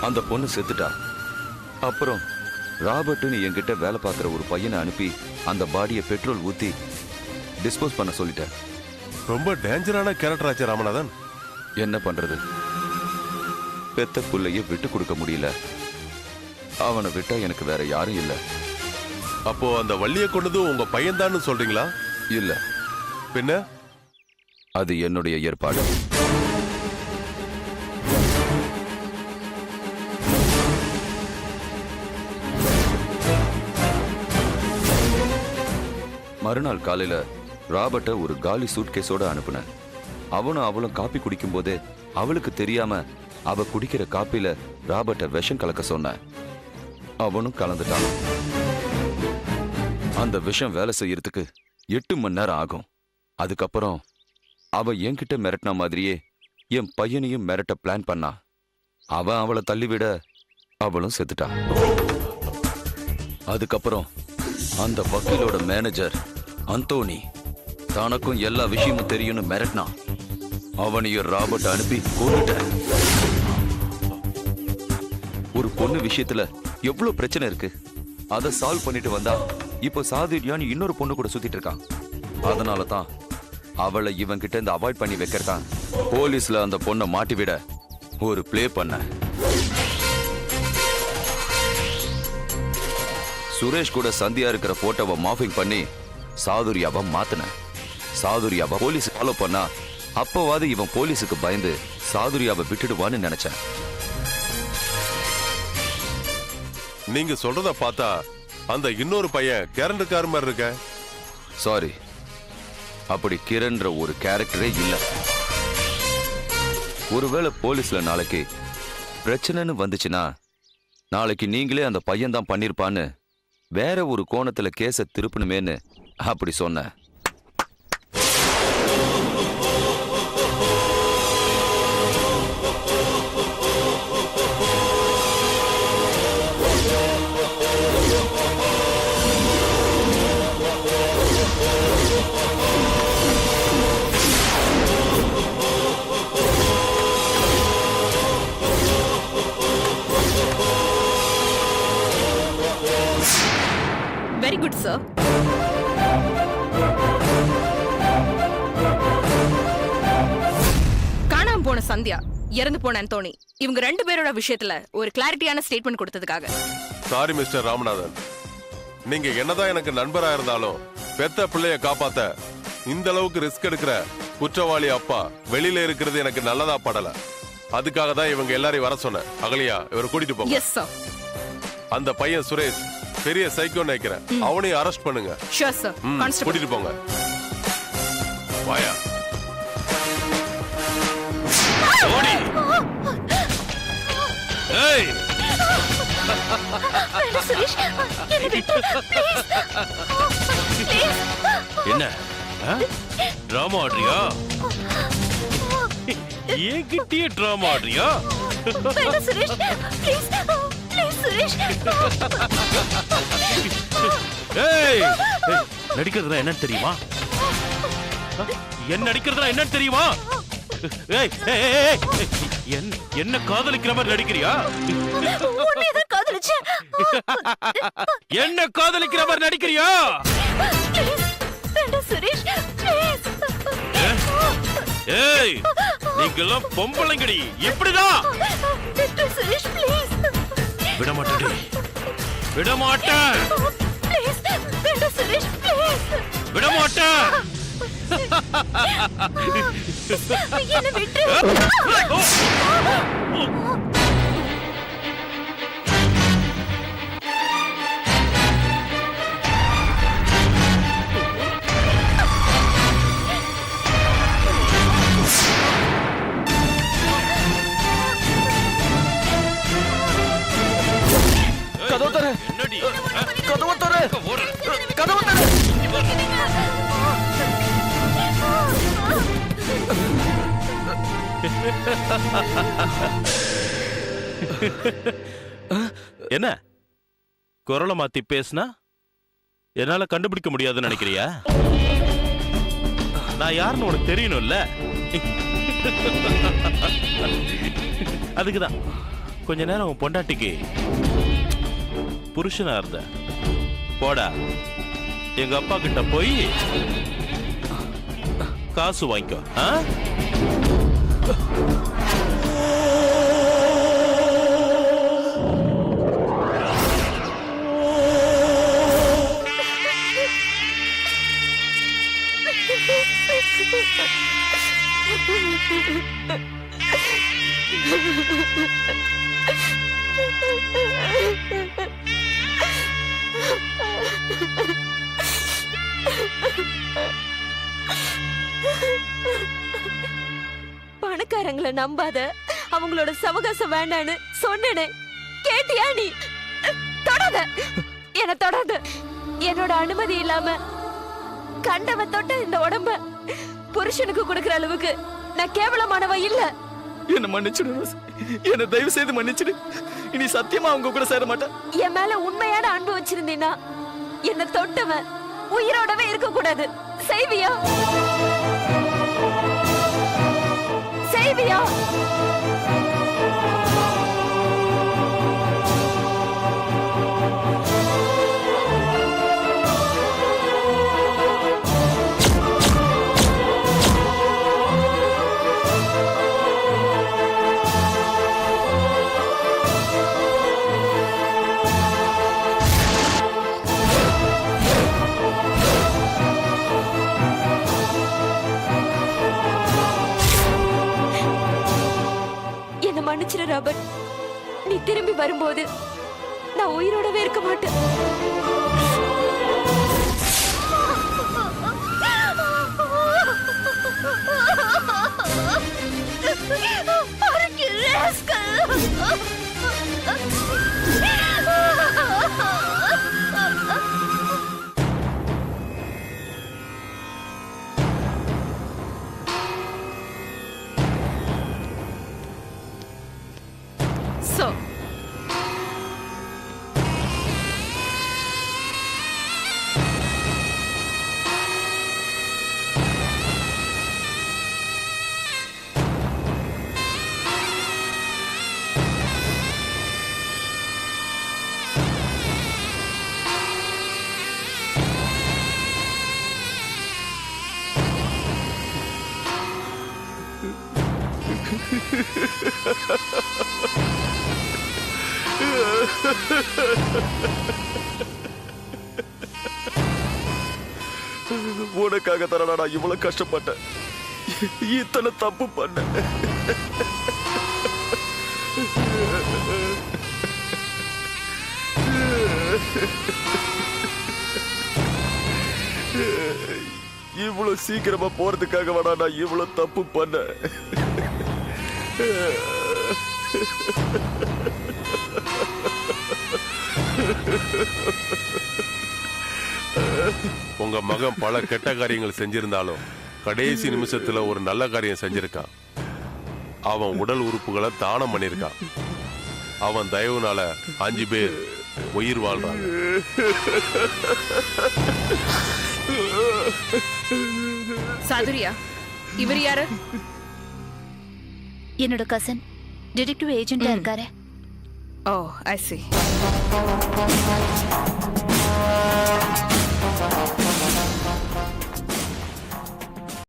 அந்த பொண்ணு செத்துட்டா. அப்புறம் ராபர்ட்னு என்கிட்ட வேலை பார்க்குற ஒரு பையனை அனுப்பி அந்த பாடியை பெட்ரோல் ஊத்தி டிஸ்போஸ் பண்ண சொல்லிட்டேன். ரொம்ப டேஞ்சரான கேரக்டர் ஆச்சு ராமநாதன். என்ன பண்றது, பெத்த புள்ளைய விட்டு கொடுக்க முடியல. அவனை விட்டா எனக்கு வேற யாரும் இல்ல. அப்போ அந்த வள்ளியை கொண்டது உங்க பையன்தான்னு சொல்றீங்களா? இல்ல. பின்ன? அது என்னுடைய ஏற்பாடு. மறுநாள் காலையில ராபர்ட்ட ஒரு காலி சூட்கேஸோட அனுப்புனேன். அவனும் அவளும் காப்பி குடிக்கும் போதே அவளுக்கு தெரியாம அவ குடிக்கிற காப்பில ராபர்ட்ட விஷம் கலக்க சொன்ன. அவனும் கலந்துட்டான். அந்த விஷம் வேலை செய்யறதுக்கு 8 மணி நேரம் ஆகும். அதுக்கப்புறம் அவ என்கிட்ட மிரட்டின மாதிரியே என் பையனையும் மிரட்ட பிளான் பண்ணா. அவன் அவளை தள்ளிவிட அவளும் செத்துட்டான். அதுக்கப்புறம் அந்த வக்கீலோட மேனேஜர் அந்தோனி தனக்கும் எல்லா விஷயமும் தெரியும்னு மிரட்டினான். அவனையும் ராபர்ட் அனுப்பி கொன்னுட்டேன். ஒரு பொண்ணு விஷயத்துல எவ்வளவு பிரச்சனை இருக்கு, அதை சால்வ் பண்ணிட்டு வந்தா இப்போ சாதுரியான்னு இன்னொரு பொண்ணு கூட சுத்திட்டு இருக்கான். அதனாலதான் அவளை இவன் கிட்ட இருந்து அவாய்ட் பண்ணி வைக்கிறதான் போலீஸ்ல அந்த பொண்ணை மாட்டிவிட ஒரு பிளே பண்ண. சுரேஷ் கூட சந்தியா இருக்கிற போட்டோவை மார்பிங் பண்ணி சாதுரியாவை மாத்தின. சாதுரியாவை போலீஸ் ஃபாலோ பண்ணா அப்பவாது இவன் போலீஸுக்கு பயந்து சாதுரியாவை விட்டுடுவான்னு நினைச்சேன். நீங்க சொல்றத பார்த்தா அந்த இன்னொரு பையன் கேரண்டக்கார மாதிரி இருக்க. சாரி, அப்படி கிரண்ற ஒரு கேரக்டரே இல்ல. ஒருவேளை போலீஸ்ல நாளைக்கு பிரச்சனைன்னு வந்துச்சுன்னா நாளைக்கு நீங்களே அந்த பையன் தான் பண்ணிருப்பான்னு வேற ஒரு கோணத்துல கேஸ திருப்பணுமேன்னு அப்படி சொன்ன. Very good, sir. காணாம போன சந்தியா, இறந்து போன அந்தோனி, இவங்க 2 பேரோட விஷயத்துல ஒரு கிளாரிட்டியான ஸ்டேட்மெண்ட் கொடுத்ததுக்காக சாரி மிஸ்டர் ராமநாதன். நீங்க என்னதான் எனக்கு நண்பரா இருந்தாலும் பெத்த பிள்ளைய காப்பாத்த இந்த அளவுக்கு ரிஸ்க் எடுக்கிற குற்றவாளி அப்பா வெளியில இருக்கிறது எனக்கு நல்லதா படல. அதுக்காக தான் இவங்க எல்லாரையும் வர சொன்னேன். அகலியா, இவரை கூட்டிட்டு போங்க. Yes sir. அந்த பையன் சுரேஷ் பெரிய சைக்கோ நினைக்கிறேன், அவனையும் அரெஸ்ட் பண்ணுங்க. Sure sir. கான்ஸ்டபிள் கூட்டிட்டு போங்க. வாயா. ஓடி. ஏய், சுரேஷ், என்ன விட்டு ப்ளீஸ். என்ன டிராமா ஆடுறியா? ஏகிட்டியே டிராமா ஆடுறியா? வேண்டாம் சுரேஷ், ப்ளீஸ் ப்ளீஸ் சுரேஷ். ஏய், நடிக்கிறதுனா என்ன தெரியுமா? என்ன நடிக்கிறதுனா என்ன தெரியுமா? ஏய், என்ன காதலிக்கிற மாதிரி நடிக்கிறியா? உன்னைதான் காதலிச்சேன். என்ன காதலிக்கிற மாதிரி நடிக்கிறியா? வேண்டாம் சுரேஷ், ப்ளீஸ். ஏய், நீங்கெல்லாம் பொம்பளைங்கடி, இப்படிதான். சுரேஷ் ப்ளீஸ். விட மாட்டேன், விட மாட்டேன். ப்ளீஸ் வேண்டாம் சுரேஷ், ப்ளீஸ். விட மாட்டேன். என்ன விட்டு. கதவு தர, என்னடி கதவு தர, கதவு தர. என்ன குரலை மாத்தி பேசினா என்னால கண்டுபிடிக்க முடியாதுன்னு நினைக்கிறியா? நான் யாருன்னு உனக்கு தெரியணும்ல. அதுக்குதான் கொஞ்ச நேரம் உன் பொண்டாட்டிக்கு புருஷனா இருந்த. போடா, எங்க அப்பா கிட்ட போய் காசு வாங்கிக்கோ. ஆ? பணக்காரங்களை நம்பாத, அவங்களோட சவகாசம் வேண்டான்னு சொன்னேனே, கேட்டியா நீ? தொடாத, என்ன தொடாத. என்னோட அனுமதி இல்லாம கண்டவன் தொட்ட இந்த உடம்ப புருஷனுக்கு கொடுக்கிற அளவுக்கு நான் கேவலமானவ இல்ல. என்ன மன்னிச்சிடு ரோஸ். என்ன தயவு செய்து மன்னிச்சிடு. இனி சத்தியமா அவங்க கூட சேர மாட்டேன். என் மேல உண்மையான அன்பு வச்சிருந்தீனா என்ன தொட்டவன் உயிரோடவே இருக்க கூடாது. செய்வியா? செய்வியா? மன்னிச்சிரு ராபர்ட். நீ திரும்பி வரும்போது நான் உயிரோடவே இருக்க மாட்டேன். So, உனக்காக தானடா நான் இவ்வளவு கஷ்டப்பட்டேன். இத்தனை தப்பு பண்ண. இவ்வளவு சீக்கிரமா போறதுக்காக வேணா நான் இவ்வளவு தப்பு பண்ண. உங்க மகன் பல கெட்ட காரியங்கள் செஞ்சிருந்தாலும் கடைசி நிமிஷத்துல ஒரு நல்ல காரியம் செஞ்சிருக்கான். அவன் உடல் உறுப்புகளை தானம் பண்ணிருக்கான். அவன் தயவுனால 5 பேர் உயிர் வாழ்றாங்க. சாதுரியா, இவர் யாரு? என்னோட கசன் டிடெக்டிவ் ஏஜென்ட்டா இருக்காரு. ஓ, ஐ see.